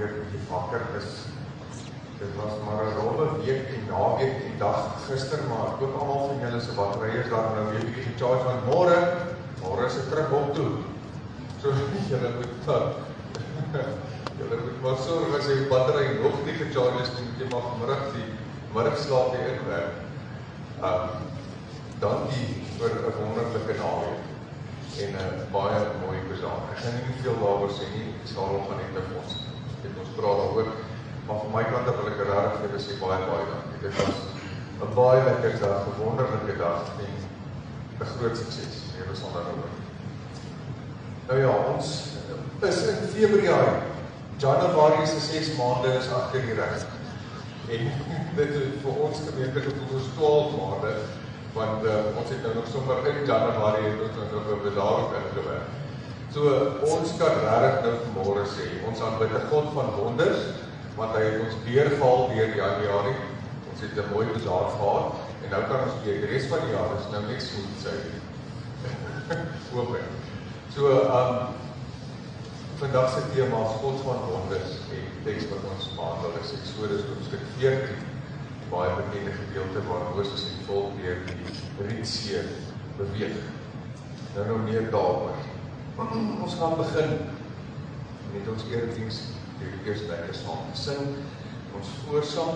weer bietjie wakker is. Dit was maar 'n rowwe week en naweek en dag gister, maar ek hoop almal van julle se batterye is daar nou weer bietjie gecharge, want môre is dit terug op toe. So julle moet maar sorg as jy battery nog nie gecharge is, dan moet jy maar vanmiddag die middagslaap weer inwerk. Dankie vir 'n wonderlike naweek en 'n baie mooi besaam. Ek gaan nie veel daaroor sê nie, ek sal hom gaan net vir ons. Ons praat daaroor, maar van my kant af wil ek regtig vir julle sê baie dankie. Dit was 'n baie lekker dag, 'n wonderlike dag en 'n groot sukses. Julle sal daaroor hoor. Nou ja, ons is in Februarie. Januarie se 6 maande is agter die rug. En dit is vir ons gemeente gevoel ons 12 maande, want ons het nou nog sommer in Januarie het ons nog 'n bedaring ingewerk. So ons kan regtig nou vanmôre sê, ons aanbid 'n God van wonders, want hy het ons deurgehaal deur Januarie. Ons het 'n mooi besaar gehad en nou kan ons die res van die jaar is nou net so iets sê. Hoop ek. So vandag se tema is God van wonders en die teks wat ons behandel is Eksodus hoofstuk 14, baie bekende gedeelte waar Moses en die volk deur die Rietsee beweeg. Nou meer daaroor. Ons gaan begin met ons erediens, die eerste lekker saam sing, ons voorsang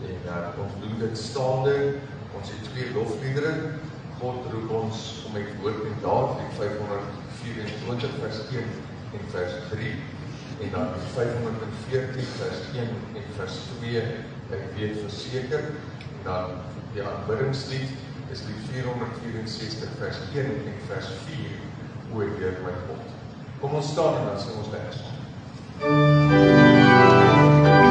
en ons doen dit staande. Ons het 2 lofliedere. God roep ons om met woord en daad, die 524 vers 1 en vers 3 en dan 514 vers 1 en vers 2, ek weet verseker, en dan die aanbiddingslied is die 464 vers 1 en vers 4, o Heer my God. Kom ons staan en dan sing ons lekker saam. Thank you.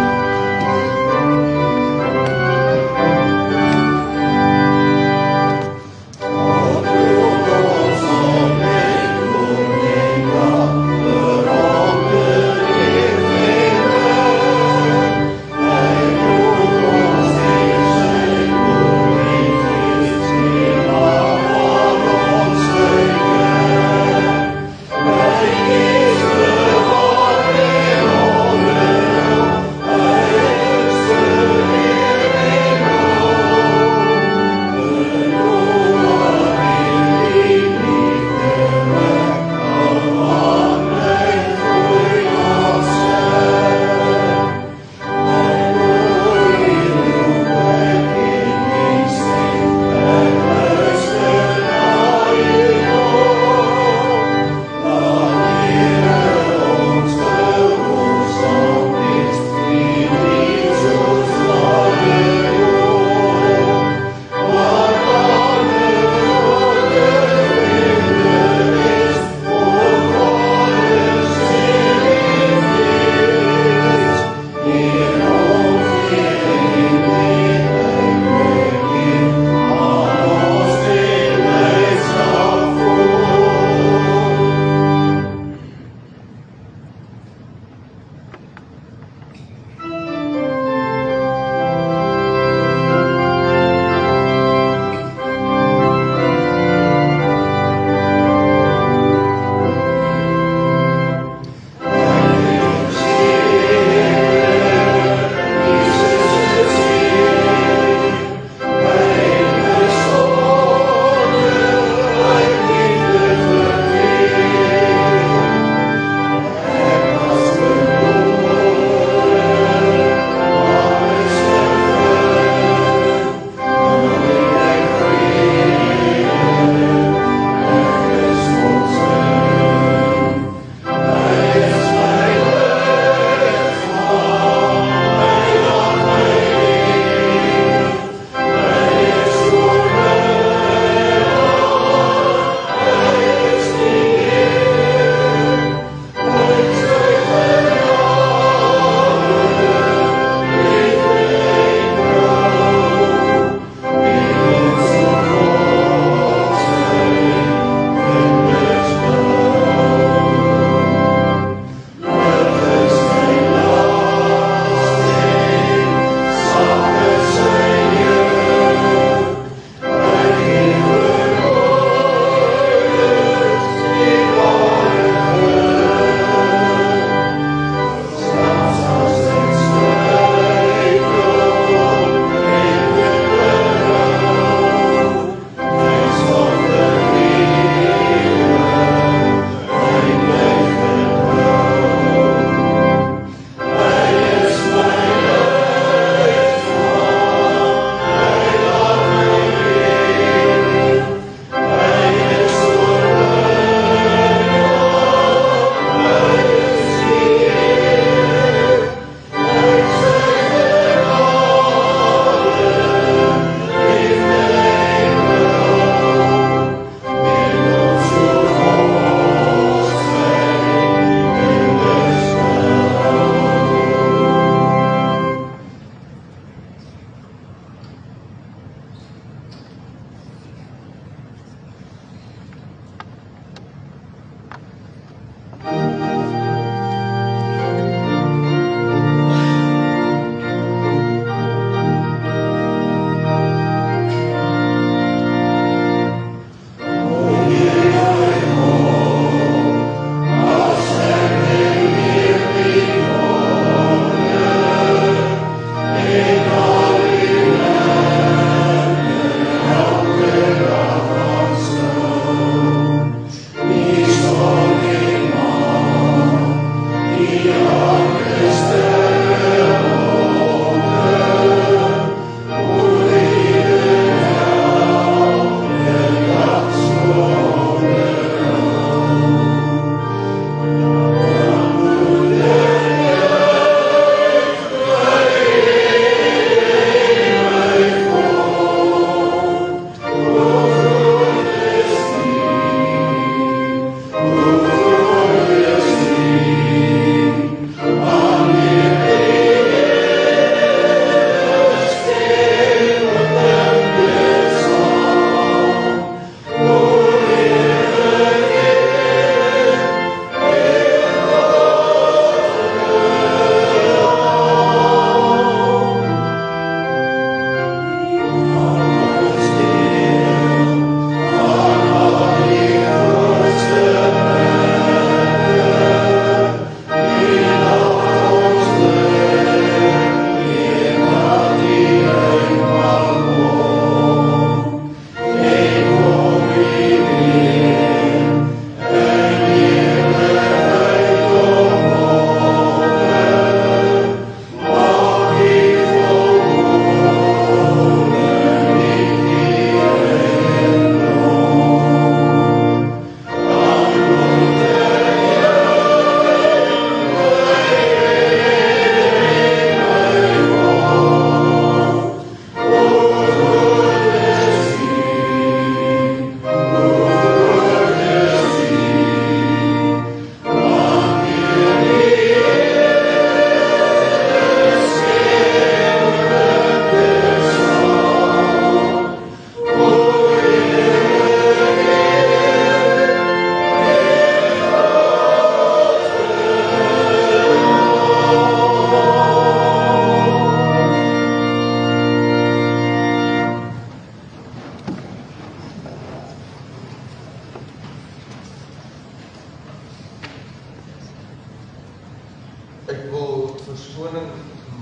ek wil verskoning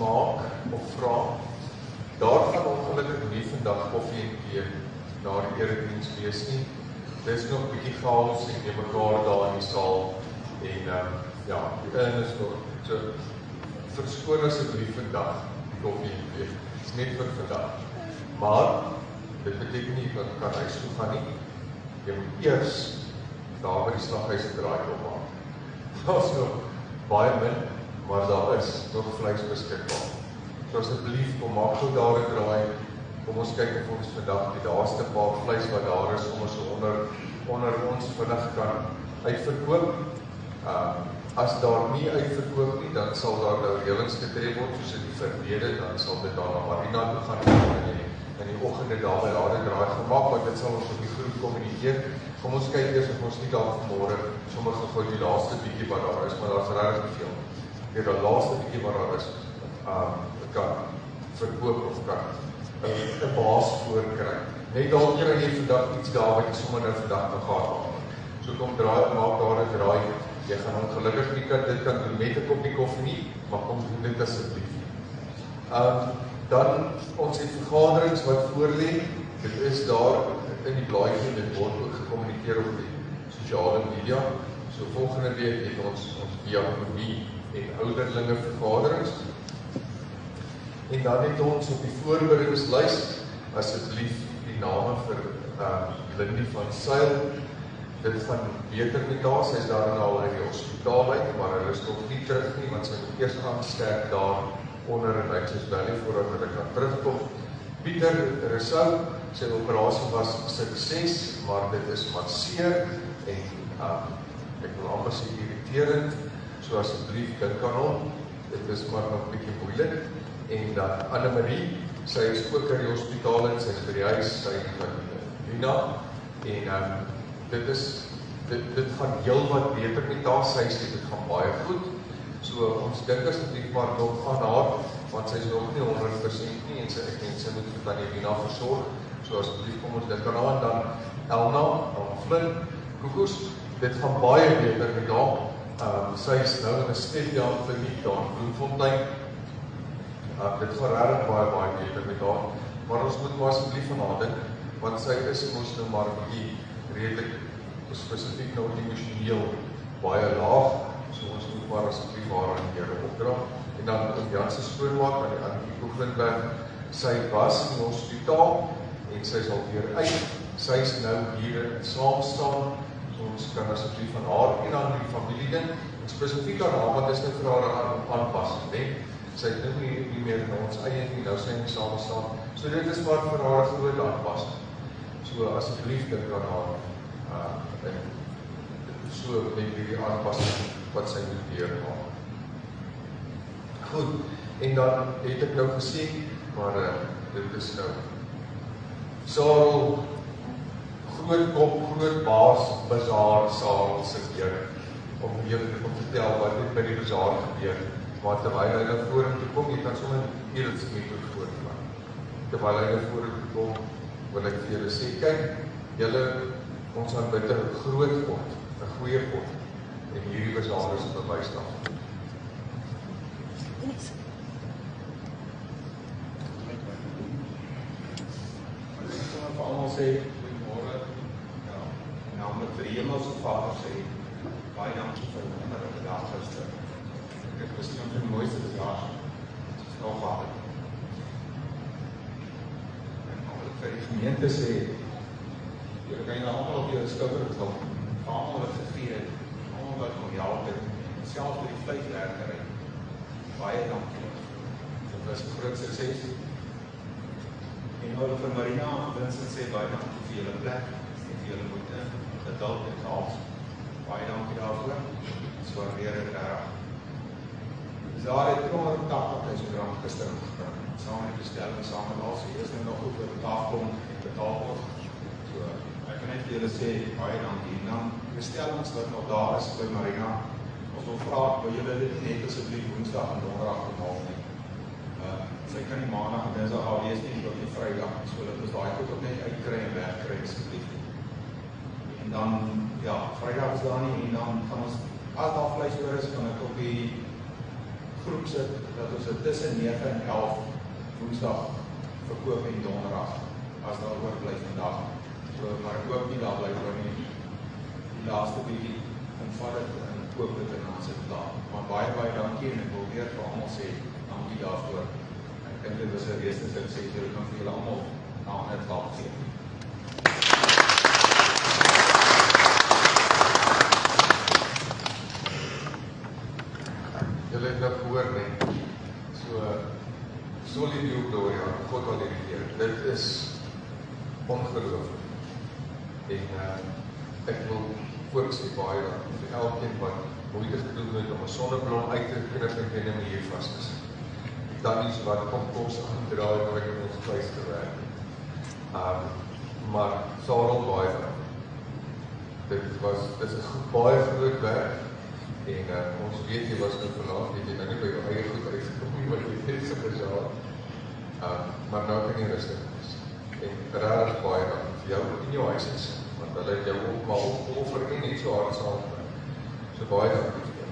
maak of vra. Daar gaan ongelukkig nie vandag koffie en tee na die erediens wees nie. Dis nog bietjie chaos en jy mekaar daar in die saal en ja, die in is nog. So, verskoon asseblief vandag die koffie en tee. Dis net vir vandag. Maar dit beteken nie dat kan huis toe gaan nie. Jy moet eers daar by die slaghuis 'n draai op maak. Daar is nog baie min, maar daar is nog vleis beskikbaar. So asseblief, kom maak gou daar 'n draai. Kom ons kyk of ons vandag die laaste paar vleis wat daar is, om ons onder ons vinnig kan uitverkoop. As daar nie uitverkoop nie, dan sal daar nou reëlings getref word, soos in die verlede, dan sal dit daar na Marina toe gaan in die oggende daar by daar 'n draai gemaak, want dit sal ons op die groep kommunikeer. Kom ons kyk eers of ons nie dalk vanmôre sommer gou die laaste bietjie wat daar is, maar daar's regtig nie veel. Die laaste bietjie wat daar is, kan verkoop of kan 'n baas voorkry. Net dalk kry jy vandag iets daar wat jy sommer nou vandag kan gehad maak. So kom maak daar 'n draai. Jy gaan ongelukkig nie dit kan doen met 'n koppie koffie nie, maar kom doen dit asseblief. Dan ons het vergaderings wat voorlê. Dit is daar in die blaadjie, dit word ook gekommunikeer op die sosiale media. So volgende week het ons diakonie en ouderlinge vergaderings. En dan het ons op die voorbereidingslys asseblief die name vir Lindy van Sail. Dit gaan beter met haar, sy is daar al in die hospitaal uit, maar hulle is nog nie terug nie, want sy moet eers aansterk daar onder in Righteous Valley voordat hulle kan terugkom. Pieter Rousseau, sy operasie was sukses, maar dit is wat seer en ek wil amper sê irriterend, so asseblief dink aan hom. Dit is maar nog 'n bietjie moeilik. En dan Annemarie, sy is ook in die hospitaal en sy is by die huis, sy van Lina, en dit gaan heel wat beter met haar, sy sê dit gaan baie goed, so ons dink asseblief maar nog aan haar, want sy is nog nie 100% nie, en sy moet vir Tannie Lina versorg, so asseblief kom ons dink aan haar, en dan Elna, Flynn, Koekos, dit gaan baie beter met haar, sy is nou in 'n stadium kliniek daar in Bloemfontein. Dit gaan regtig baie beter met haar, maar ons moet maar asseblief van haar dink, want sy is mos nou maar bietjie redelik spesifiek nou emosioneel baie laag, so ons moet maar asseblief haar aan die Here opdra. En dan om Jan se skoonmaak aan die Koegwindberg, sy was in die hospitaal en sy is al weer uit. Sy is nou hier saam staan, so ons kan asseblief van haar en aan die familie dink, en spesifiek aan haar, want dit is nou vir haar aanpassing, né? Sy het nou nie meer in ons eie nie, nou sy nie saam staan. So dit is maar vir haar groot aanpassing. So asseblief dink aan haar, so met die aanpassing wat sy moet deurmaak. Goed, en dan het ek nou gesê, maar dit is nou Sarel, groot kop, groot baas, bazaar, Sarel sit hier, om te vertel wat dit by die bazaar gebeur. Maar terwyl hy nou vorentoe kom, jy kan sommer hier het microfoon van. Terwyl hy nou vorentoe kom, wil ek vir julle sê, kyk, julle ons aanbidder groot God, 'n goeie God, en hierdie bazaar is 'n bewys daarvan. Ek wil vir almal sê, goeiemôre, namelijk vir die Hemelse Vader sê, baie dankie vir die wonderlike dag gister. Dit was een van die mooiste jaar, dit is nog waar. En namelijk vir die gemeente sê, jy kan jy allemaal op jou skouder klop, vir allemaal wat gegee het, allemaal wat om jou het, selfs vir die vleiswerkerij. Baie dankie. Dit was een groot sukses. En nou vir Marina en Vincent sê, baie dankie vir julle plek, en vir julle moeite, geduld en gaaf. Baie dankie daarvoor. Dit waardeer het reg. Dus daar het 280.000 rand gister gebring, saam met die bestelling, saam met al sy eerste nog op die tafel en betaal word. So, ek kan net vir julle sê, baie dankie. En dan bestellings wat nog daar is by Marina, ons wil vraag, wil julle dit net asseblief woensdag en donderdag betaal nie. Sy kan die maandag en dinsdag al wees nie, tot die vrydag, so dat ons daai goed ook net uitkry en wegkry asseblief. En dan, ja, vrydag is daar nie, en dan gaan ons, as daar vleis oor is, kan ek op die groep sit, dat ons dit tussen 9 en 11 Woensdag verkoop en Donderdag, as daar oorbly vandag. So, maar ek hoop nie daar bly oor nie. Die laaste bietjie en vat dit en koop dit en dan sit daar. Maar baie dankie en ek wil weer vir almal sê, dankie daarvoor. Ek dink dit was 'n reuse sukses, julle kan vir julle almal na net laat sien. Julle het dat gehoor, nee. So Soli Gloria, God al die keer. Dit is ongelooflik. En ek wil voorsê baie dankie vir elkeen wat moeite gedoen het om 'n sonneblom uit te knip en binne my hier vas te sit. Die tannies wat kompos aandraai waar ek in ons huis te werk. Maar Sarel baie dankie. Dit is 'n baie groot werk. En ons weet jy was nou verlaat, jy het nou nie by jou eie goed uitgekom nie, wat jy het so gezaad. Maar nou kan jy rustig wees. En rarig baie dankie vir jou in jou huis is, want hulle het jou ook maar opgeoffer en net so hard saam gewerk. So baie dankie vir jou.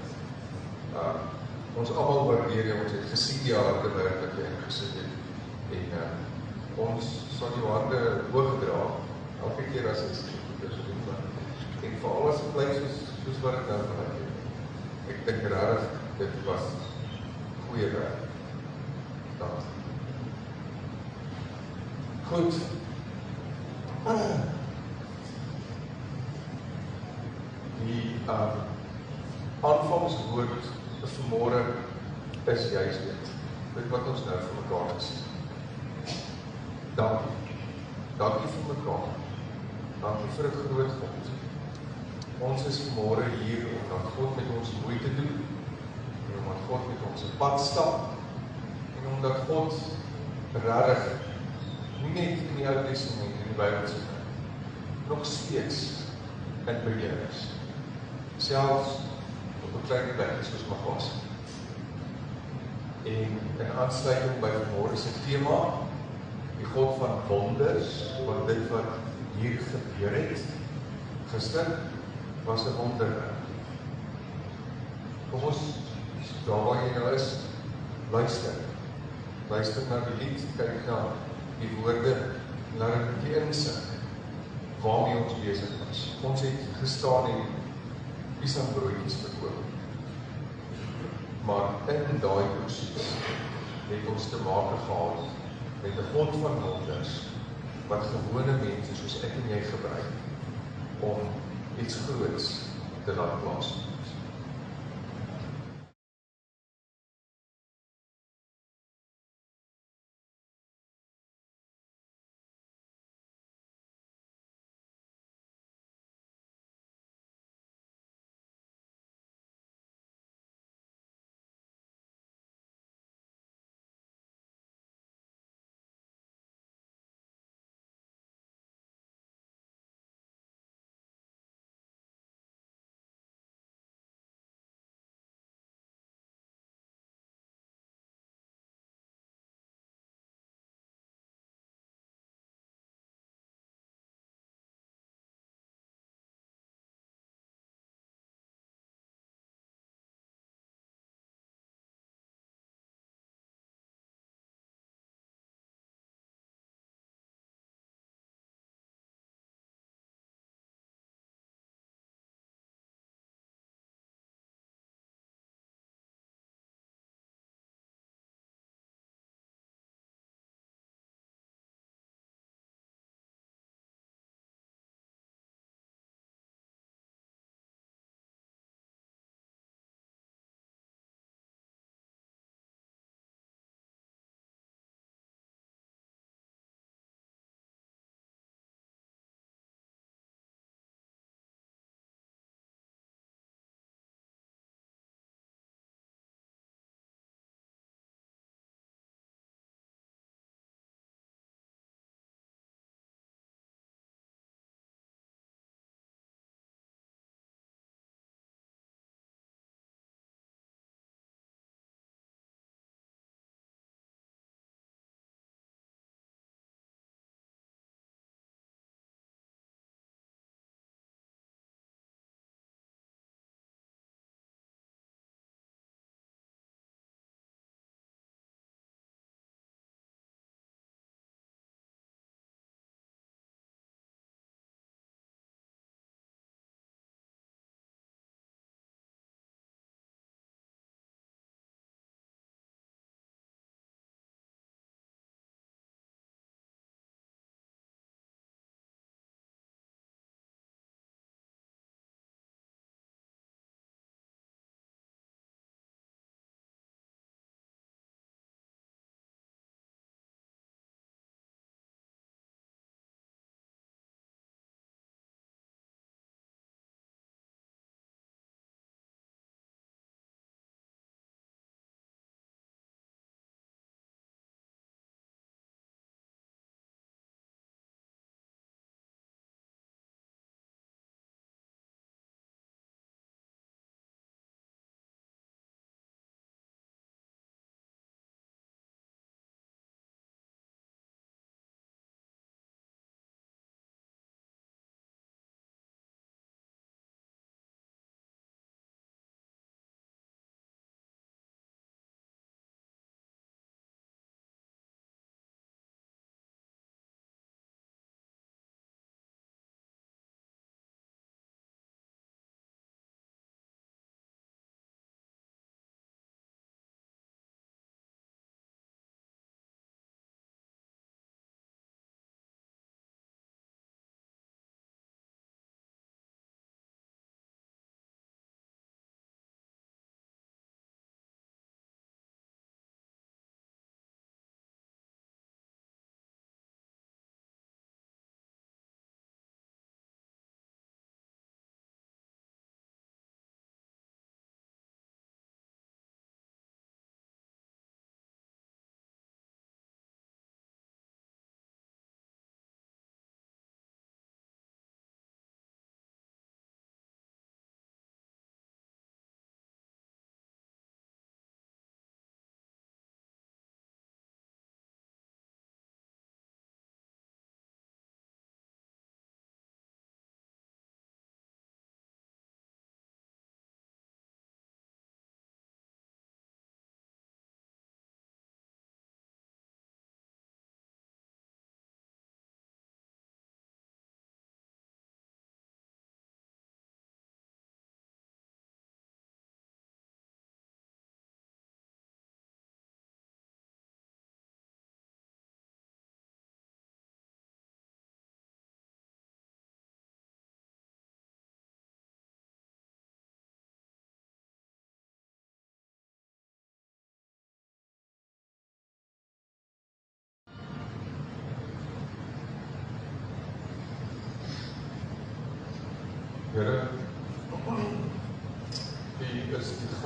Ons almal waardeer jou, ons het gesien die harde werk wat jy ingesit het. En ons sal jou hande hoog dra, elke keer as jy goed is doen. En vir alles bly soos wat ek nou gelijk het. Ek dink rarig, dit was goeie werk. Dankie. Goed. Die aanvangswoord vanmôre is juist dit wat ons nou vir mekaar is. Dankie. Dankie vir mekaar. Dankie vir 'n groot God. Ons is vanmôre hier omdat God met ons moeite doen, en omdat God met ons 'n pad stap, en omdat God regtig nie net in die Ou Testament en die Bybel se nog steeds in beheer is. Selfs op 'n klein plek soos Magos. En in aansluiting by vanmôre se tema, die God van wonders, want dit wat hier gebeur het, gister, was 'n wonderwerk. Kom ons, daar waar jy nou is, luister. Luister na die lied, kyk na die woorde, laat dit 'n bietjie insink waarmee ons besig is. Ons het gestaan en piesambroodjies verkoop. Maar in daai proses het ons te maak gehad met 'n God van wonders wat gewone mense soos ek en jy gebruik om iets groots te laat plaas.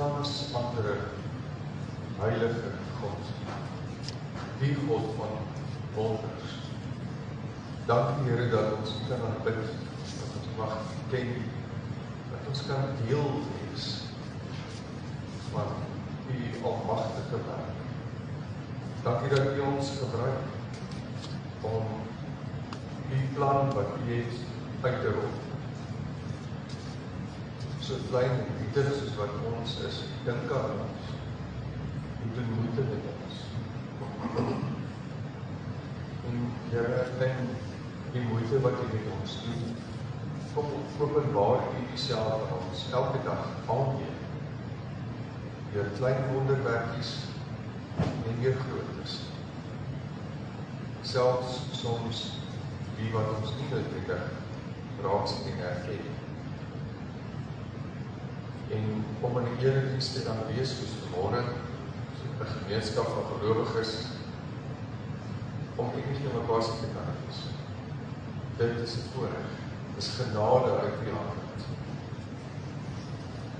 gans andere heilige God. Die God van wonders. Dankie Here dat ons U kan aanbid, dat ons mag ken, dat ons kan deel wees van U almagtige werk. Dankie dat U ons gebruik om die plan wat U het uit te rol. So klein en nietig soos wat ons is, dink aan ons. U doen moeite met ons. En Here, in die moeite wat U met ons doen, kom openbaar U Uself aan ons elke dag aanneem. Deur klein wonderwerkies en weer grootes. Selfs soms die wat ons nie noodwendig raak sien en herken. En om in die erediens te dan wees soos vanmôre, so 'n gemeenskap van gelowiges, om enig in mekaar se te kan wees. Dit is 'n voorreg, dis genade uit U hand.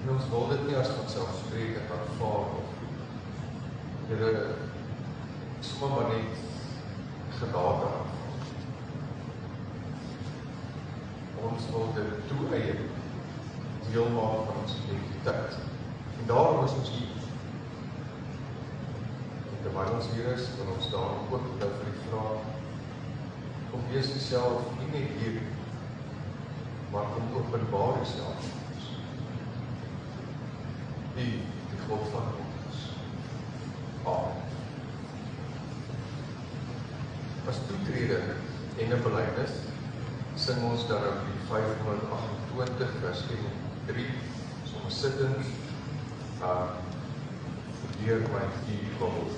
En ons wil dit nie as vanselfsprekend aanvaar of Here, sommer maar net genade aanvaar. Ons wil dit toe-eien, deel maak van ons identiteit. En daarom is ons hier. En terwyl ons hier is, wil ons daarom ook nou vir die vraag, kom wees Uself nie net hier, maar kom openbaar Uself aan ons. Die God van ons. Amen. As toetrede en 'n belydenis, sing ons dan op die 528 vers 1 en 3, soms sittend, deur my die Bybel.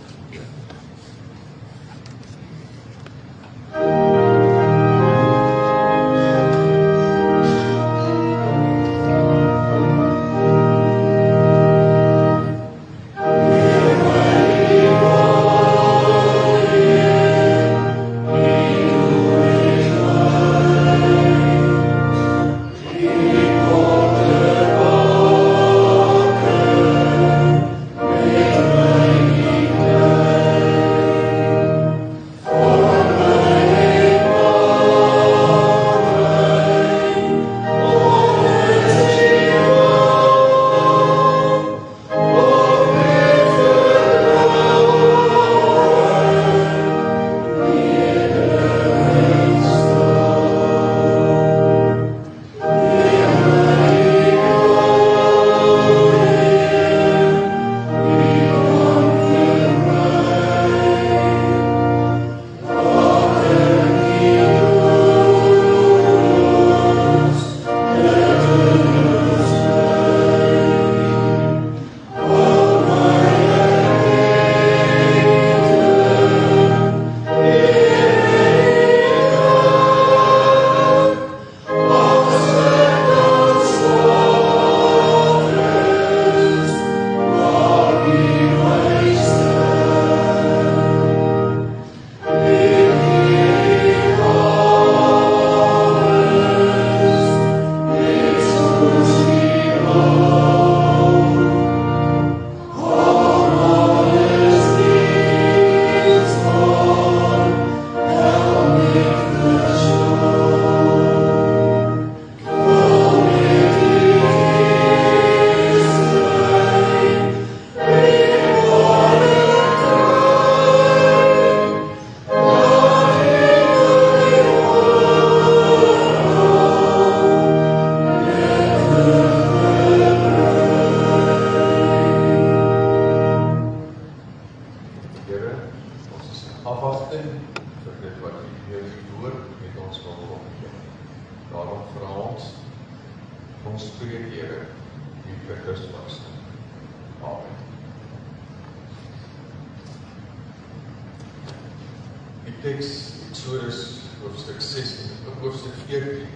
Teks Exodus hoofstuk 16, hoofstuk 14,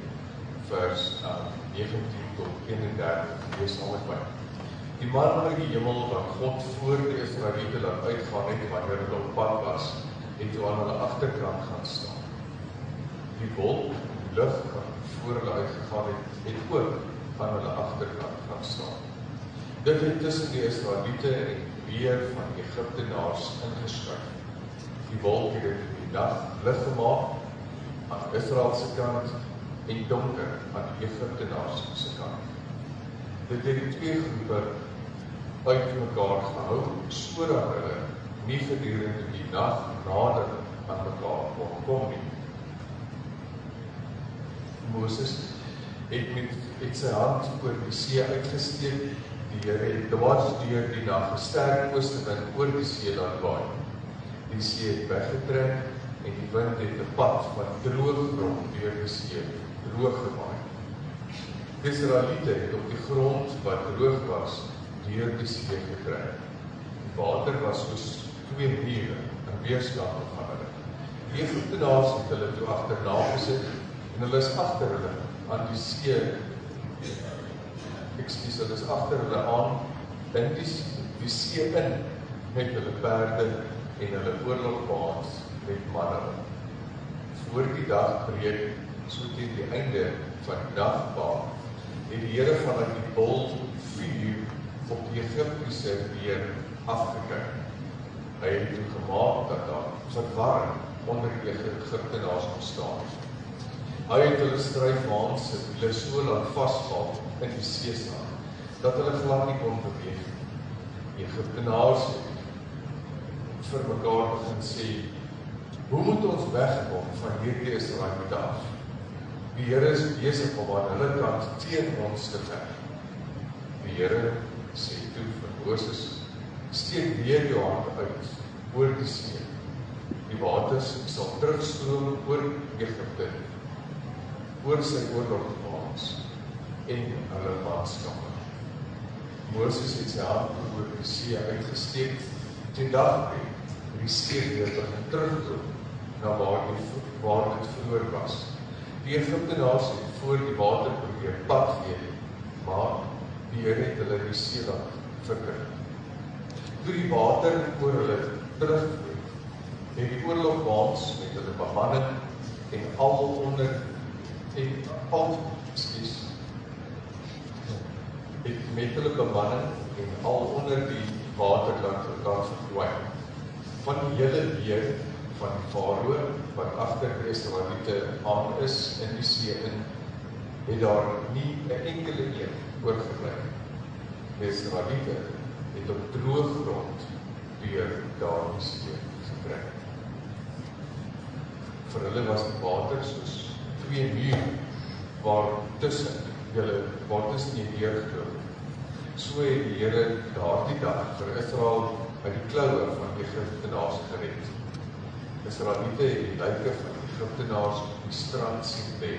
vers 19 tot 31, lees saam met my. Die man uit die hemel wat God voor die Israeliete laat uitgaan het wanneer hulle op pad was, het toe aan hulle agterkant gaan staan. Die wolk en die lug wat voor hulle uitgegaan het, het ook aan hulle agterkant gaan staan. Dit het tussen die Israeliete en weer van die Egiptenaars ingeskuif. Die wolk het dit in die nag lig gemaak aan Israel se kant en donker aan die Egiptenaars se kant. Dit het die twee groepe uit mekaar gehou, sodat hulle nie gedurende die nag nader aan mekaar kon kom nie. Moses het sy hand oor die see uitgesteek. Die Here het dwars deur die nag 'n sterk oostewind oor die see laat waai. Die see het weggetrek en die wind het 'n pad van droë grond deur die see droog gemaak. Die Israeliete het op die grond wat droog was deur die see getrek. Die water was soos 2 mure in weerstand van hulle. Die Egiptenaars het hulle toe agterna gesit en hulle is agter hulle aan die see. Hulle is agter hulle aan in die see in met hulle perde en hulle oorlogwaans met manne. Voor die dag breek, so teen die einde van die dagpaal, het die Here vanuit die bol vuur op die Egiptiese weer afgekyk. Hy het toe gemaak dat daar verwarring onder die Egiptenaars ontstaan. Hy het hulle stryfwaans se wiele so laat vasval in die seestand, dat hulle glad nie kon beweeg. Die Egiptenaars het vir mekaar begin sê, hoe moet ons wegkom van hierdie Israeliete af? Die Here is besig om aan hulle kant teen ons te veg. Die Here sê toe vir Moses, steek weer jou hand uit oor die see. Die waters sal terugstroom oor Egipte, oor sy oorlogwaans en hulle manskappe. Moses het sy hand oor die see uitgesteek, die dagbreek, die see weer begin terugloop na waar dit vroeër was. Die Egiptenaars het voor die water probeer pad gee, maar die Here het hulle die see laat verkry. Toe die water oor hulle terugvloei, het die oorlogwaans met hulle bemanning en met hulle bemanning en al onder die water laat vergooi. Van die hele leer van die Farao, wat agter die Israeliete aan is in die see in, het daar nie 'n enkele een oorgebly. Die Israeliete het op droë grond deur daardie see getrek. Vir hulle was die water soos 2 mure waar tussen jy deurgeloop. So het die Here daardie dag vir Israel uit die kloue van die Egiptenaars gered. Israeliete het die lyke van die Egiptenaars op die strand sien lê.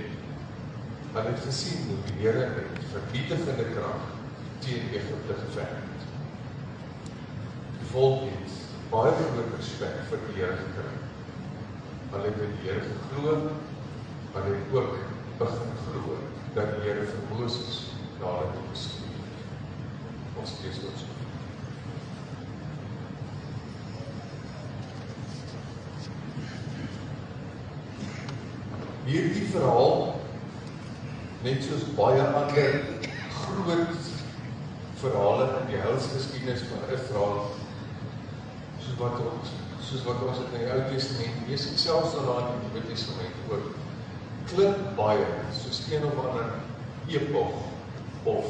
Hulle het gesien hoe die Here met vernietigende krag teen Egipte geveg het. Die volk het baie groot respek vir die Here gekry. Hulle het in die Here geglo, hulle het ook begin glo dat die Here vir Moses na hulle toe gestuur het. Ons lees dit so. Hierdie verhaal, net soos baie ander groot verhale in die heilsgeskiedenis van Israel, soos wat ons het in die Ou Testament lees, selfs daarna in die Nuwe Testament ook, klink baie soos een of ander epos of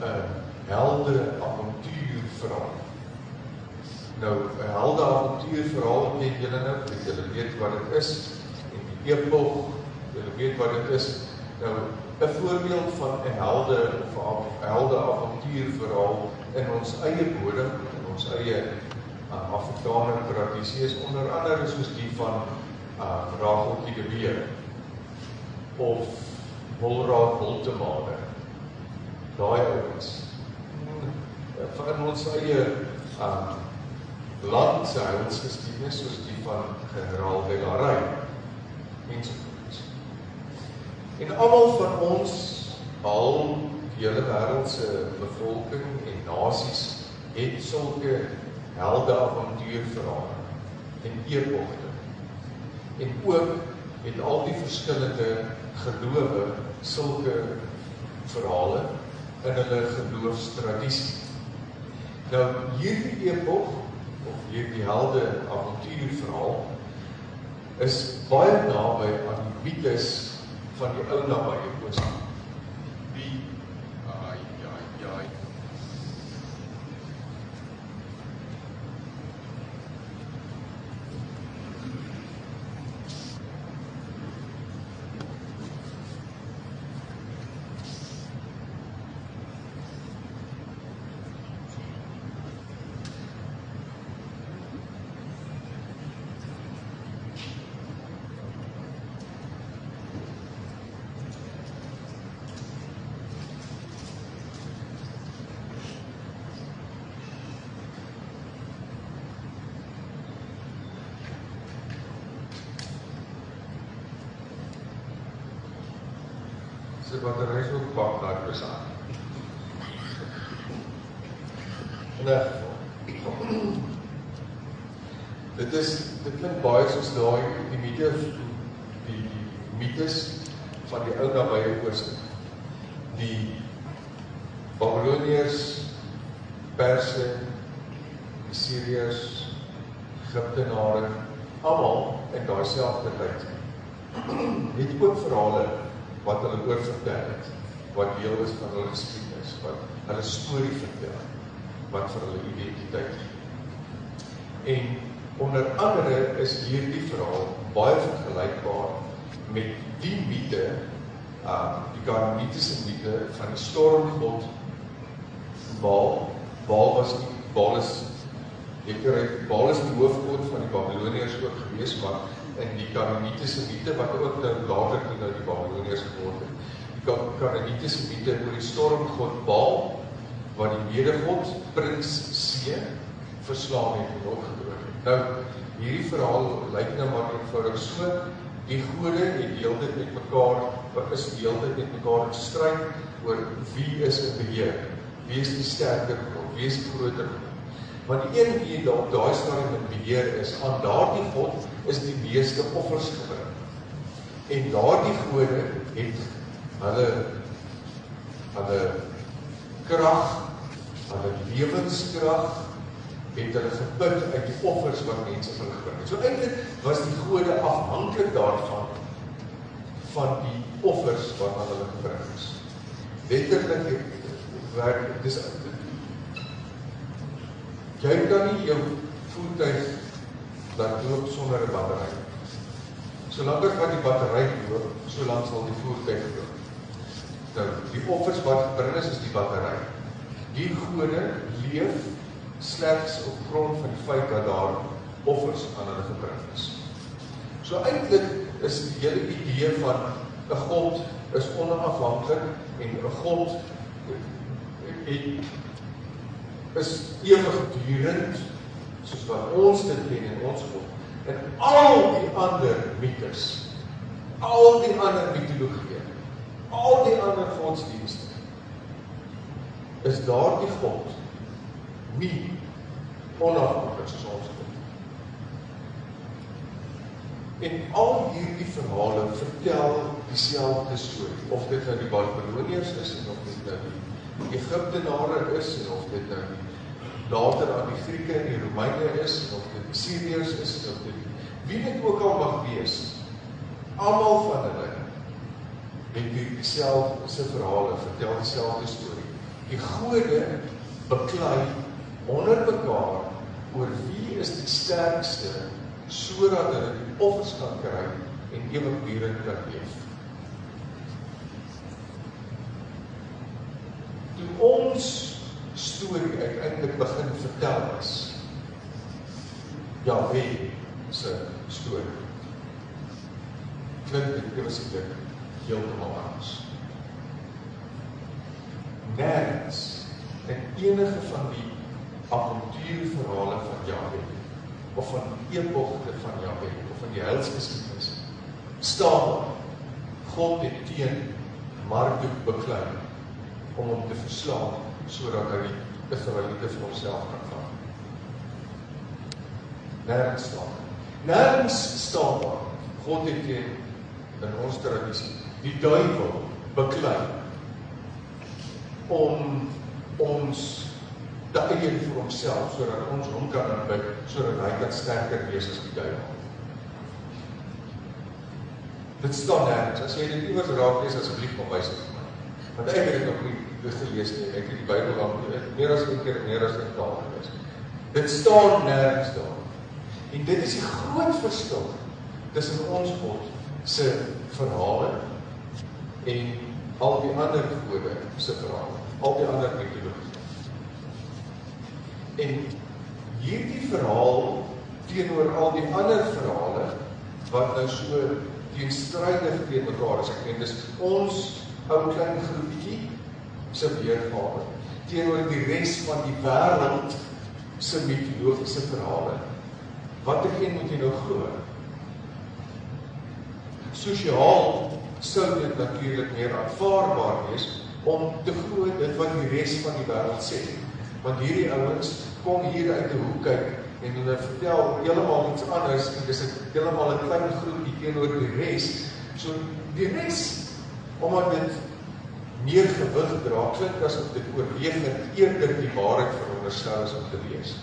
'n helde avontuurverhaal. Nou, 'n helde avontuurverhaal ken julle nou, julle weet wat dit is, en die epos, julle weet wat dit is. Nou, 'n voorbeeld van 'n helde avontuurverhaal in ons eie bodem, in ons eie Afrikaner tradisie is onder andere soos die van Racheltjie de Beer of Wolraad Woltemade. Daai ouens. Van ons eie land se heilsgeskiedenis soos die van generaal de la Rey ensovoorts. En almal van ons, al die hele wêreld se bevolking en nasies, het sulke helde avontuurverhale en epogte. En ook het al die verskillende gelowe sulke verhale in hulle geloofstradisie. Nou, hierdie epok, of hierdie helde avontuurverhaal, is baie naby aan die mythes van die ou nabye Ooste. Die se battery is ook pak daar besaan. In 'n geval. Dit klink baie soos die mythes van die ou nabye Ooste. Die Babyloniërs, Perse, die Syriërs, Egiptenare, almal in daai selfde tyd. Het ook verhale wat hulle oor vertel het, wat deel is van hulle geskiedenis, wat hulle storie vertel, wat vir hulle identiteit gee. En onder andere is hierdie verhaal baie vergelykbaar met die mythe, die Kanaanitiese mythe van die stormgod Baal. Baal is die hoofgod van die Babyloniërs ook gewees, maar in die Kanaanitiese mythe, wat ook later toe die Babyloniërs geword het. Die Kanaanitiese mythe oor die stormgod Baal, wat die medegod Prins C verslaan het en opgedroog het. Nou, hierdie verhaal lyk nou maar eenvoudig so, die gode het deeltyd met mekaar, is deeltyd met mekaar in stryd oor wie is in beheer, wie is die sterker god, wie is die groter god. Maar die een wie op daai stadium in beheer is, aan daardie god is die meeste offers gebring. En daardie gode het hulle krag, hulle lewenskrag, het hulle geput uit die offers wat mense vir hulle gebring het. So eintlik was die gode afhanklik daarvan, van die offers wat aan hulle gebring is. Letterlik, jy kan nie jou voertuig laat loop sonder 'n battery. Solank as wat die battery loop, solank sal die voertuig loop. Nou, die offers wat gebring is die battery. Die gode leef slegs op grond van die feit dat daar offers aan hulle gebring is. So eintlik is die hele idee van 'n god is onafhanklik en 'n god is ewigdurend, soos wat ons dit ken in ons god. En al die ander mythes, al die ander mitologieë, al die ander godsdienste, is daardie god nie onafhanklik soos ons god. En al hierdie verhale vertel dieselfde storie, of dit nou die Babyloniërs is, en of dit nou die Egiptenare is, en of dit nou later aan die Grieke en die Romeine is, en of dit die Syriërs is, en of dit wie dit ook al mag wees, almal van hulle het dieselfde verhale, vertel dieselfde storie. Die gode beklei onder mekaar oor wie is die sterkste, sodat hulle die offers kan kry en ewigdurend kan leef. Toe ons storie uiteindelik begin vertel is, Jahwe se storie, klink dit eweslik heeltemal anders. Nergens in enige van die avontuurverhale van Jahwe, of van die epogte van Jahwe, of van die heilsgeskiedenis, staan God het teen Marduk beklei om hom te verslaan, sodat hy die Israeliete vir homself kan vang. Nergens staan. Nergens staan daar. God het teen, in ons tradisie, die duiwel beklei om ons te eien vir homself, sodat ons hom kan aanbid, sodat hy kan sterker wees as die duiwel. Dit staan nergens. As jy dit iewers raak lees, asseblief kom wys dit vir my. Want ek het dit nog nie gelees nie. Ek het die Bybel dan meer as een keer en meer as een taal gelees. Dit staan nergens daar. En dit is die groot verskil tussen ons God se verhale en al die ander gode se verhale, al die ander mitologie. En hierdie verhaal teenoor al die ander verhale wat nou so teenstrydig teen mekaar is, ek meen, dis ons ou klein groepie se weergawe teenoor die res van die wêreld se mitologiese verhale. Watter een moet jy nou glo? Sosiaal sou dit natuurlik meer aanvaarbaar wees om te glo dit wat die res van die wêreld sê. Want hierdie ouens kom hier uit 'n hoek kyk en hulle vertel heeltemal iets anders en dis heeltemal 'n klein groepie teenoor die res. So die res, omdat dit meer gewig dra, klink asof dit oorwegend eerder die waarheid veronderstel is om te wees.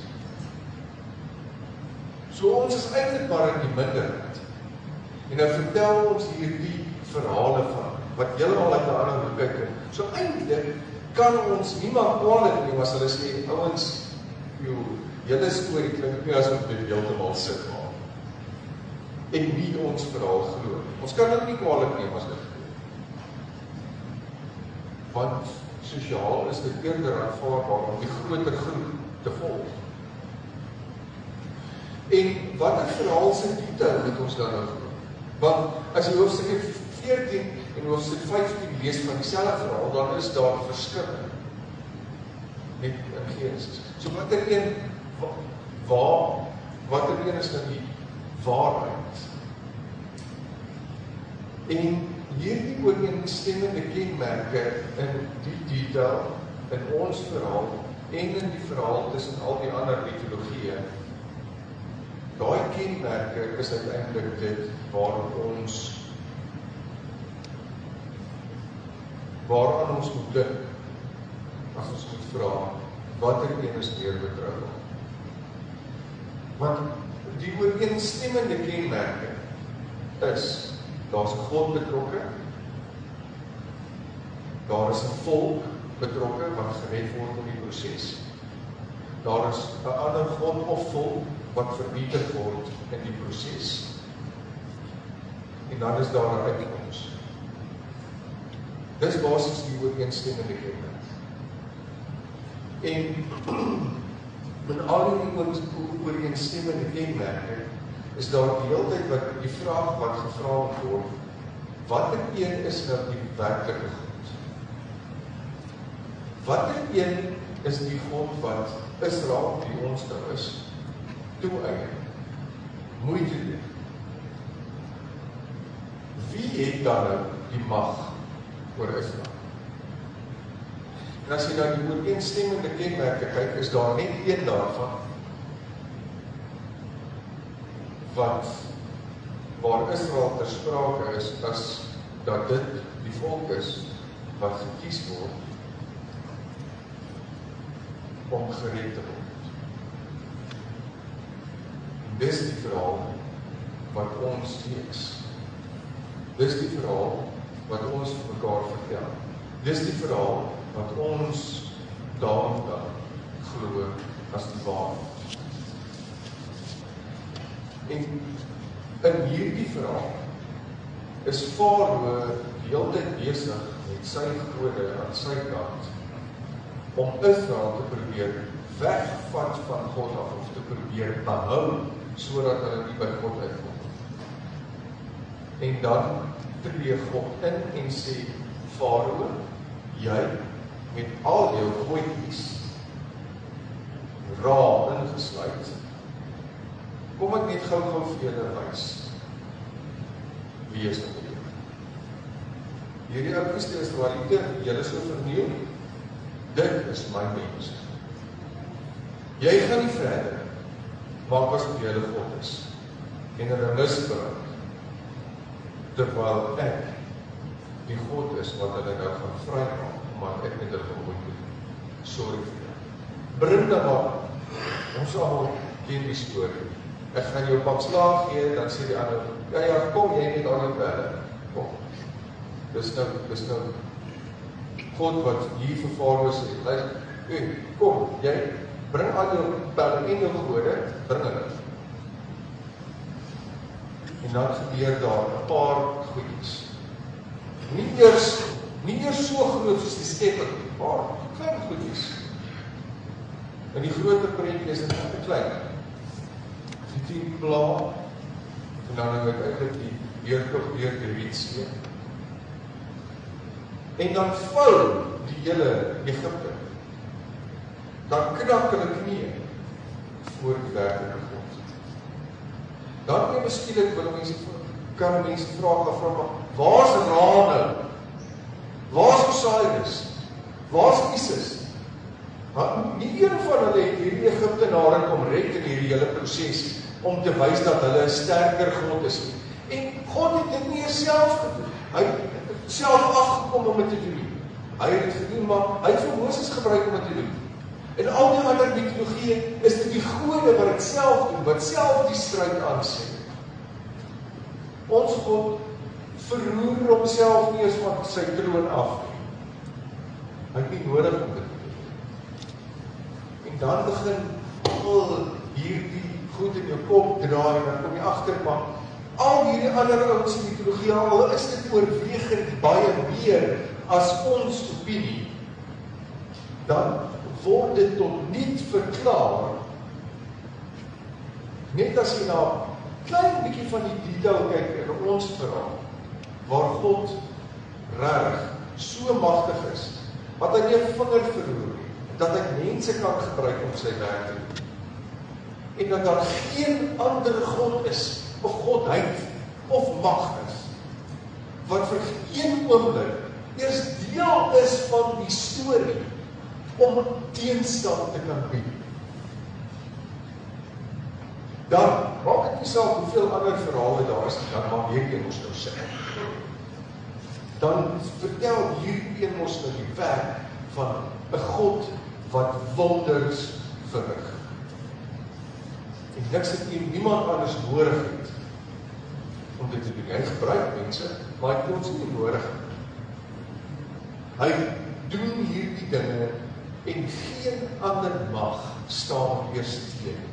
So ons is eintlik maar in die minderheid. En nou vertel ons hierdie verhale van, wat heeltemal uit 'n ander hoek kyk. So eintlik kan ons niemand kwaadlik neem as hulle sê, ouens, julle storie klink nie asof dit heeltemal sit maak. En wie ons verhaal glo. Ons kan dit nie kwaadlik neem as dit glo. Want sosiaal is dit eerder aanvaarbaar om die groter groep te volg. En watter verhaal se detail moet ons dan nou glo? Want as jy hoofstuk 14 en hoofstuk 15 lees van dieselfde verhaal, dan is daar verskille met Genesis. So watter een is dan die waarheid? En hierdie ooreenstemmende kenmerke in die detail in ons verhaal en in die verhaal tussen al die ander mitologieë, daai kenmerke is uiteindelik dit waaraan ons moet dink as ons moet vra, watter een is meer betroubaar? Want die ooreenstemmende kenmerke is, daar's 'n God betrokke, daar is 'n volk betrokke wat gered word in die proses. Daar is 'n ander God of volk wat vernietig word in die proses. En dan is daar 'n uitkoms. Dis basies die ooreenstemmende kenmerke. En met al die ooreenstemmende kenmerke is daar die hele tyd wat die vraag wat gevra word, watter een is nou die werklike God? Watter een is die God wat Israel, die ons nou is, toe-eien, moeite doen? Wie het dan nou die mag oor Israel? En as jy nou die ooreenstemmende kenmerke kyk, is daar net een daarvan waar Israel ter sprake is, as dat dit die volk is wat gekies word om gered te word. En dis die verhaal wat ons lees. Dis die verhaal wat ons vir mekaar vertel. Dis die verhaal wat ons daaraan glo as die waarheid. En in hierdie verhaal is Farao die hele tyd besig met sy gode aan sy kant om Israel te probeer wegvat van God af, of te probeer behou, sodat hulle nie by God uitkom. En dan tree God in en sê, Farao, jy met al jou goedjies, raam ingesluit, kom ek net gou vir julle wys, wie is dit? Hierdie ou spiritualite, julle so vernieuw, dit is my mens. Jy gaan nie verder, maak asof jy hulle God is, en hulle misbruik, terwyl ek die God is wat hulle nou gaan vrymaak, omdat ek met hulle gemoeid doen. Sorry vir jou. bring dan maar, ons almal ken die storie. Ek gaan jou pak slaag gee, dan sê die ander, ja, kom jy met al die pelle, kom. Dis nou, God wat hier vir Farao sê, luister, kom, jy bring al jou pelle en jou gode, bring hulle. En dan gebeur daar 'n paar goedjies. Nie eers so groot soos die skepping, maar klein goedjies. In die groter prentjie is dit net klein. Die 10 pla, en dan uiteindelik die weerkrag deur die Rietsee. En dan val die hele Egipte. Dan knak hulle knieë voor die werklike God. Dan kan miskien kan mense vra, waar's Ra? Waar's Osiris? Waar's Isis? Nie een van hulle het hierdie Egiptenare kom red in hierdie hele proses om te wys dat hulle 'n sterker God is. En God het dit nie self gedoen. Hy het self afgekom om dit te doen. Hy het dit gedoen, maar hy het vir Moses gebruik om dit te doen. En al die ander mitologieë is dit die gode wat dit self doen, wat self die stryd aansê. Ons God verroer homself nie eens van sy troon af nie. Hy het nie nodig om dit te doen. En dan begin al hierdie goed in jou kop draai, en dan kom jy agter, maar al hierdie ander ouens in mitologie, al is dit oorwegend baie meer as ons opinie, dan word dit tot niet verklaar, net as jy na klein bietjie van die detail kyk in ons verhaal, waar God reg so magtig is, wat hy nie 'n vinger verroer, dat hy mense kan gebruik om sy werk te doen. En dat daar geen ander God is, of godheid, of mag is, wat vir een oomblik eers deel is van die storie, om teenstand te kan bied. Dan maak dit nie saak hoeveel ander verhale daar is, dan maak hierdie ons nou sê. Dan vertel hierdie ons nou die werk van 'n God wat wonders verrig. En niks het niemand anders nodig het om dit te doen. Hy gebruik mense, maar hy het ons nie nodig. Hy doen hierdie dinge en geen ander mag staan eers teen.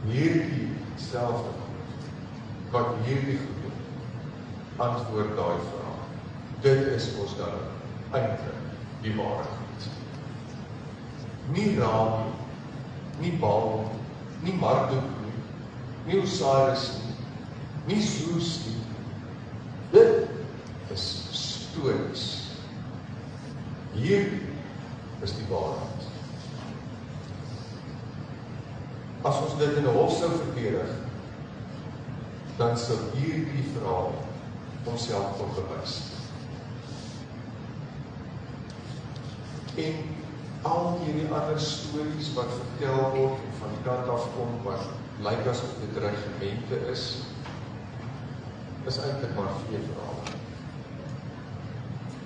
Hierdie selfde God, wat hierdie goed doen, antwoord daai vraag. Dit is ons dan eintlik die ware God. Nie Ra nie Baal, nie Marduk nie Osiris nie Zeus nie. Dit is stories. Hier is die waarheid. As ons dit in 'n hof sou verdedig, dan sou hierdie verhaal onsself kon bewys. En al hierdie ander stories wat vertel word en van die kant af kom, wat lyk asof dit regimente is eintlik maar veeverhale.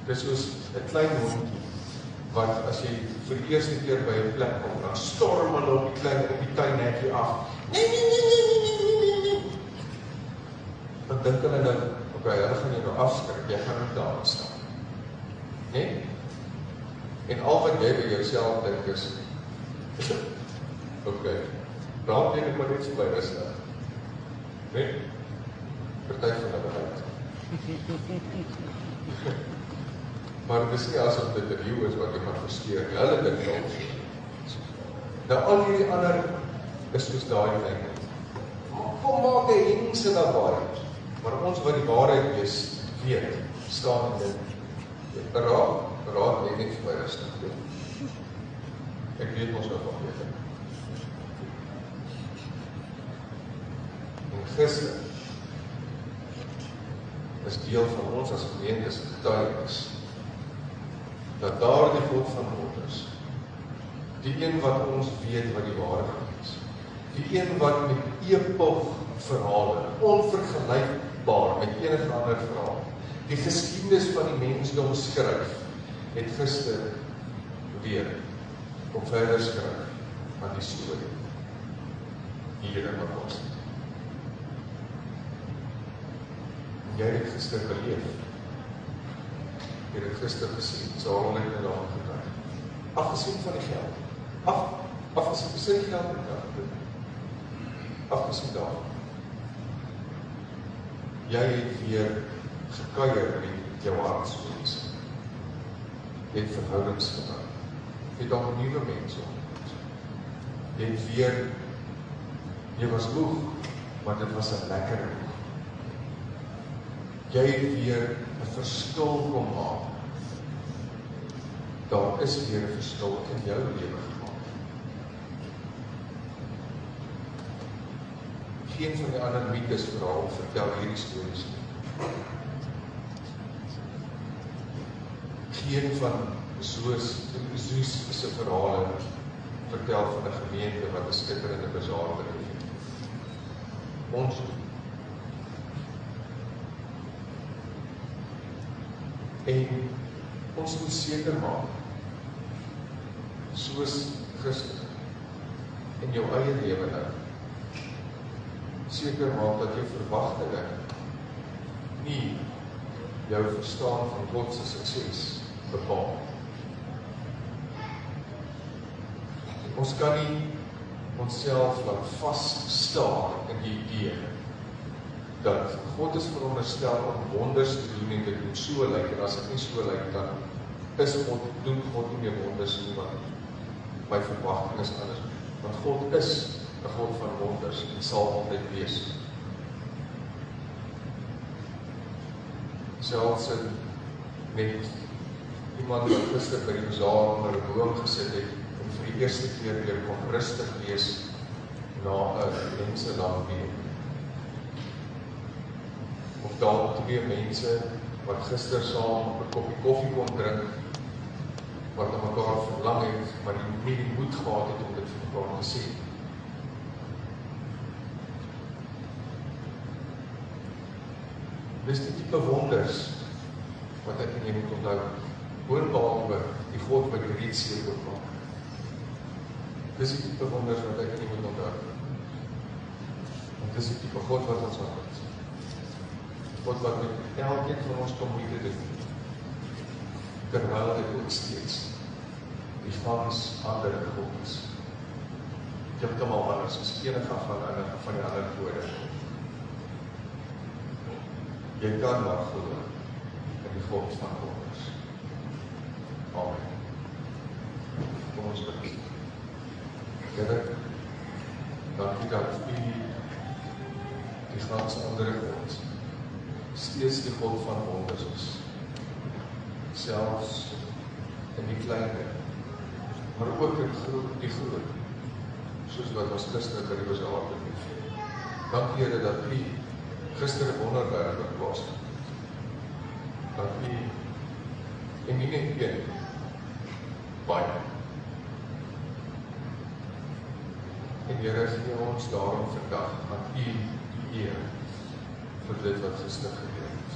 Dit is soos 'n klein hondjie, wat as jy vir die eerste keer by 'n plek kom, dan storm hulle op die tuinhekkie af. Nee. Dan dink hulle nou, okay, hulle gaan jy nou afskrik, jy gaan nou daar staan. Nee? En al wat jy by jouself dink is, okay, raak jy net maar net so by rustig. Nee? Party van hulle uit. Maar dit is nie asof dit 'n leeu is wat jy gaan versteur. Hulle dink ons. Nou al hierdie ander is soos daai ding. Kom maak 'n hengse daarby. Maar ons wat die waarheid weet, staan in dit. Raak net nie vir rustig doen. Ek weet ons nou van weet. En gister is deel van ons as gemeente se getuienis dat daar die God van wonders, die een wat ons weet wat die waarheid is, die een wat met epog verhale, onvergelykbaar met enige ander verhaal, die geskiedenis van die mensdom skryf, het gister weer kom verder skryf aan die storie hier in Makosi. Jy het gister beleef. Jy het gister gesien, Sarah het nou daar gekry. Afgesien van die geld. Afgesien van sy geld en geld. Afgesien daarvan. Jy het weer gekuier met jou hartsmense. Jy het verhoudings gebou. Jy het al nuwe mense ontmoet. Jy het weer, jy was moeg, maar dit was 'n lekker moeg. Jy het weer 'n verskil kom maak. Daar is weer 'n verskil in jou lewe gemaak. Geen van die ander mythes verhaal vertel hierdie stories nie. Geen van Soos se verhale vertel van 'n gemeente wat 'n skitterende bazaar beleef. Ons en ons moet seker maak, soos gister in jou eie lewe nou, seker maak dat jou verwagtinge nie jou verstaan van God se sukses bepaal. Ons kan nie onsself laat vasstaar in die idee dat God is veronderstel om wonders te doen en dit moet so lyk, en as dit nie so lyk, dan doen God nie meer wonders nie, want my verwagting is anders. Want God is 'n God van wonders en sal altyd wees. Selfs met iemand wat gister by die bazaar onder 'n boom gesit het en vir die eerste keer weer kon rustig wees na 'n menselang week. Of daar 2 mense wat gister saam 'n koppie koffie kon drink, wat aan mekaar verlang het, maar nie die moed gehad het om dit vir mekaar te sê. Dis die tipe wonders wat ek en jy moet onthou, boonbehalwe die God wat die reeds oopmaak. Dis die tipe wonders wat ek en jy moet onthou. Want dis die tipe God wat ons aanbid. God wat met elkeen van ons kom moeite doen, terwyl dit ook steeds die gans andere God is. Heeltemal anders as enige van die ander gode. Jy kan maar glo in die God van wonders. Amen. Kom ons bid. Here, dankie dat U die gans andere God steeds die God van wonders is. Selfs in die kleine, maar ook in die groot, soos wat ons gister by die bazaar beleef. Dankie Here dat U gister 'n wonderwerk geplaas het. Dat U en nie net een, baie. En Here, gee ons daarom vandag aan U die eer vir dit wat gister gebeur het.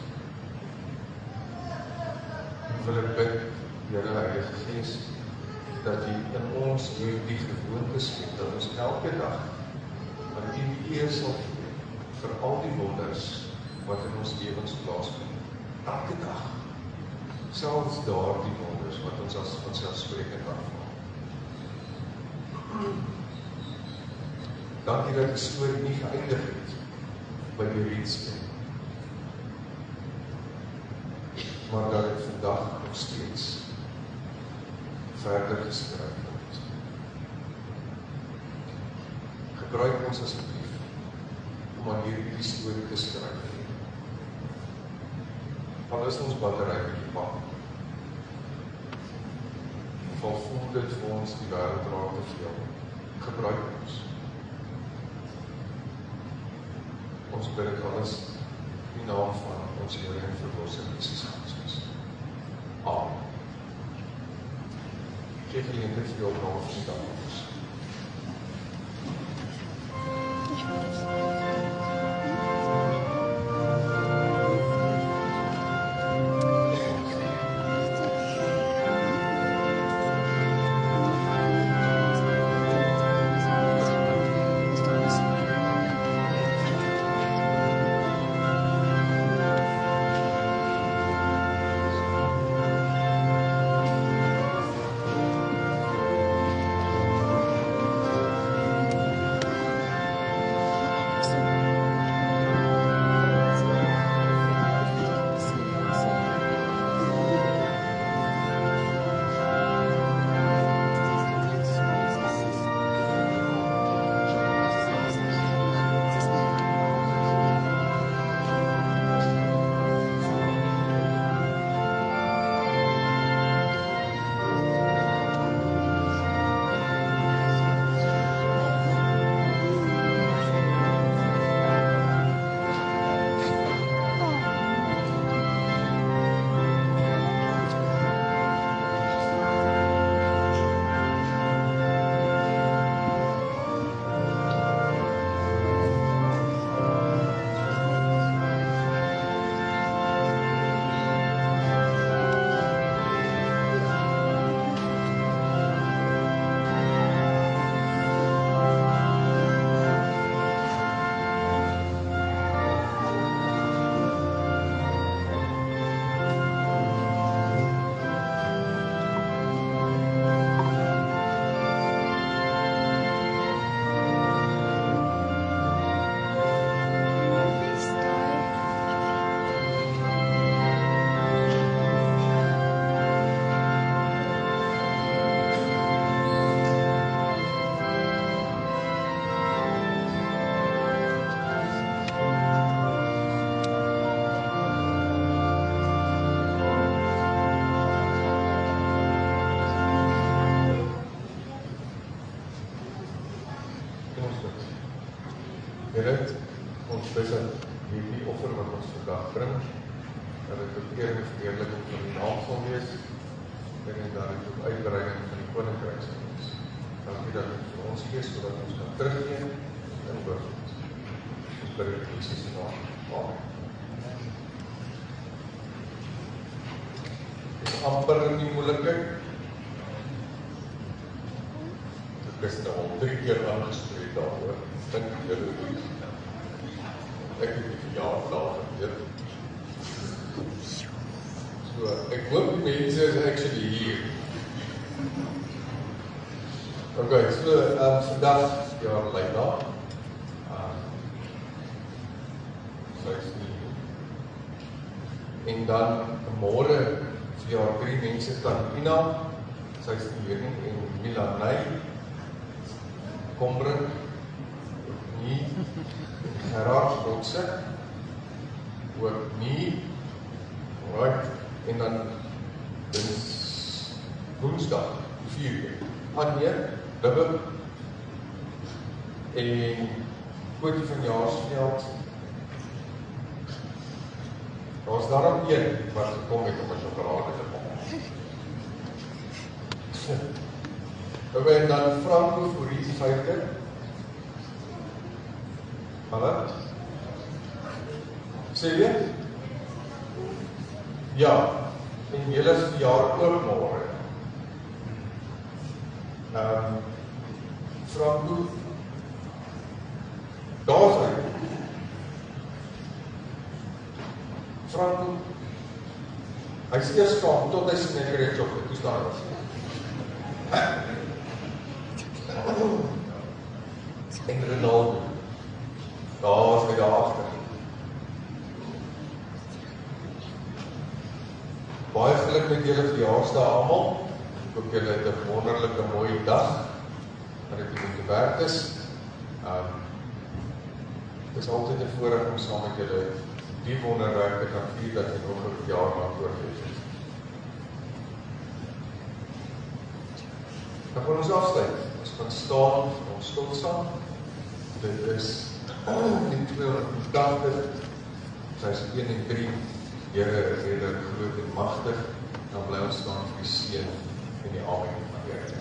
En wil ek bid, Here Heilige Gees, dat U in ons die gewoonte skep, dat ons elke dag aan U die eer sal gee vir al die wonders wat in ons lewens plaasvind. Elke dag. Selfs daar die wonders wat ons as vanselfsprekend aanvaar. Dankie dat die storie nie geëindig het by die reeds nie, maar dat het vandag nog steeds verder geskryf word. Gebruik ons asseblief om aan hierdie storie te skryf. Al is ons battery bietjie pak. Of al voel dit vir ons die wêreld raak te veel. Gebruik ons. Ons bid dit alles in die naam van ons Here en Verlosser Jesus Christus. Amen. Geef geleentheid vir jou vrae vir die dag. Here, ons bes dat hierdie offer wat ons vandag bring, dat dit tot eer en verheerliking van die naam sal wees, en dat dit tot uitbreiding van die koninkryk sal wees. Dankie dat dit vir ons gees, sodat ons kan teruggeen in oorvloed. Ons bid in Jesus se naam. Amen. Dit is amper nie moeilikheid. Ek is nou al 3 keer aangespreek daaroor. Dink julle dit? Ek het die verjaardag geweet. So, ek hoop die mense is actually hier. Ok, so, vandag, jaar Leila. Sy is nie. En dan, môre, vir jaar 3 mense, Tanina, sy is nie hier nie, en Milanay, Kombrink, nie, Gerard Botse, ook nie, alright, en dan, dis woensdag, 4 Anje, Ribbe, en Kotie van Jaarsveld, daar was daarom een wat gekom het om my chocolade te kom. En dan Franco Fourie Feite. Hallo? Sê jy? Ja, en julle is verjaar ook môre. Franco, daar is hy. Franco, hy is eers van, tot hy sy nekker het op, toe staan was. En Ronaldo, daar is hy daarachter. Baie geluk met julle verjaarsdag almal. Ek hoop julle het 'n wonderlike mooi dag, dat dit moet gewerk is. Het is altyd 'n voorreg om saam met julle die wonderwerk te kan vier dat jy nog 'n jaar lang oorleef het. Dan gaan ons afsluit. Ons gaan staan, ons stilstaan. Dit is die 280, sy is 1 en 3. Here is redelijk groot en machtig. Dan bly ons staan vir die seën en die amen van die Here.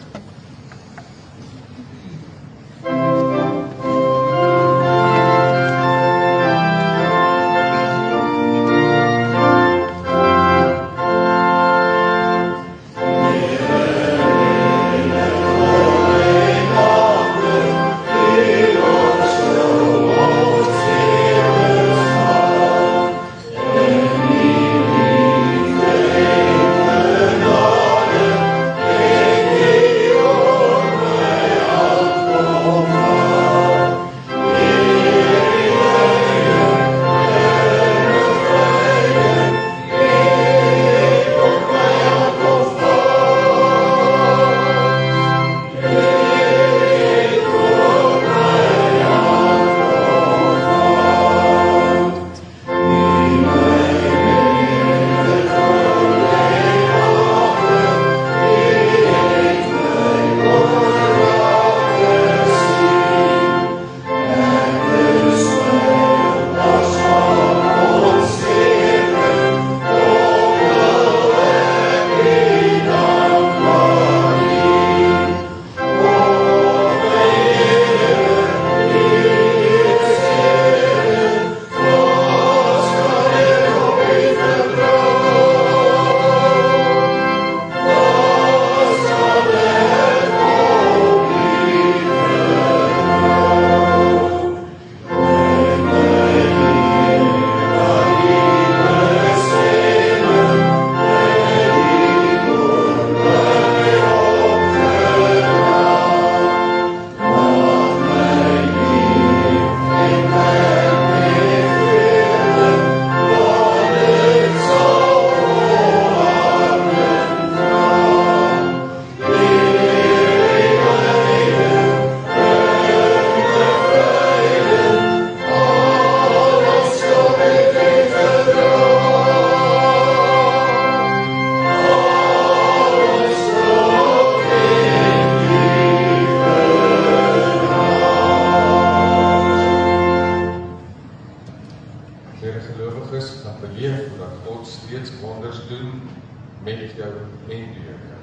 deur nie.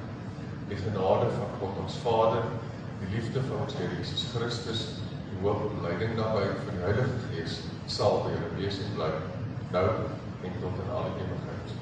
Die genade van God ons Vader, die liefde van ons Here Jesus Christus, die hoop en leiding daarbij van die Heilige Gees, sal by julle wees en bly, nou en tot in alle ewigheid.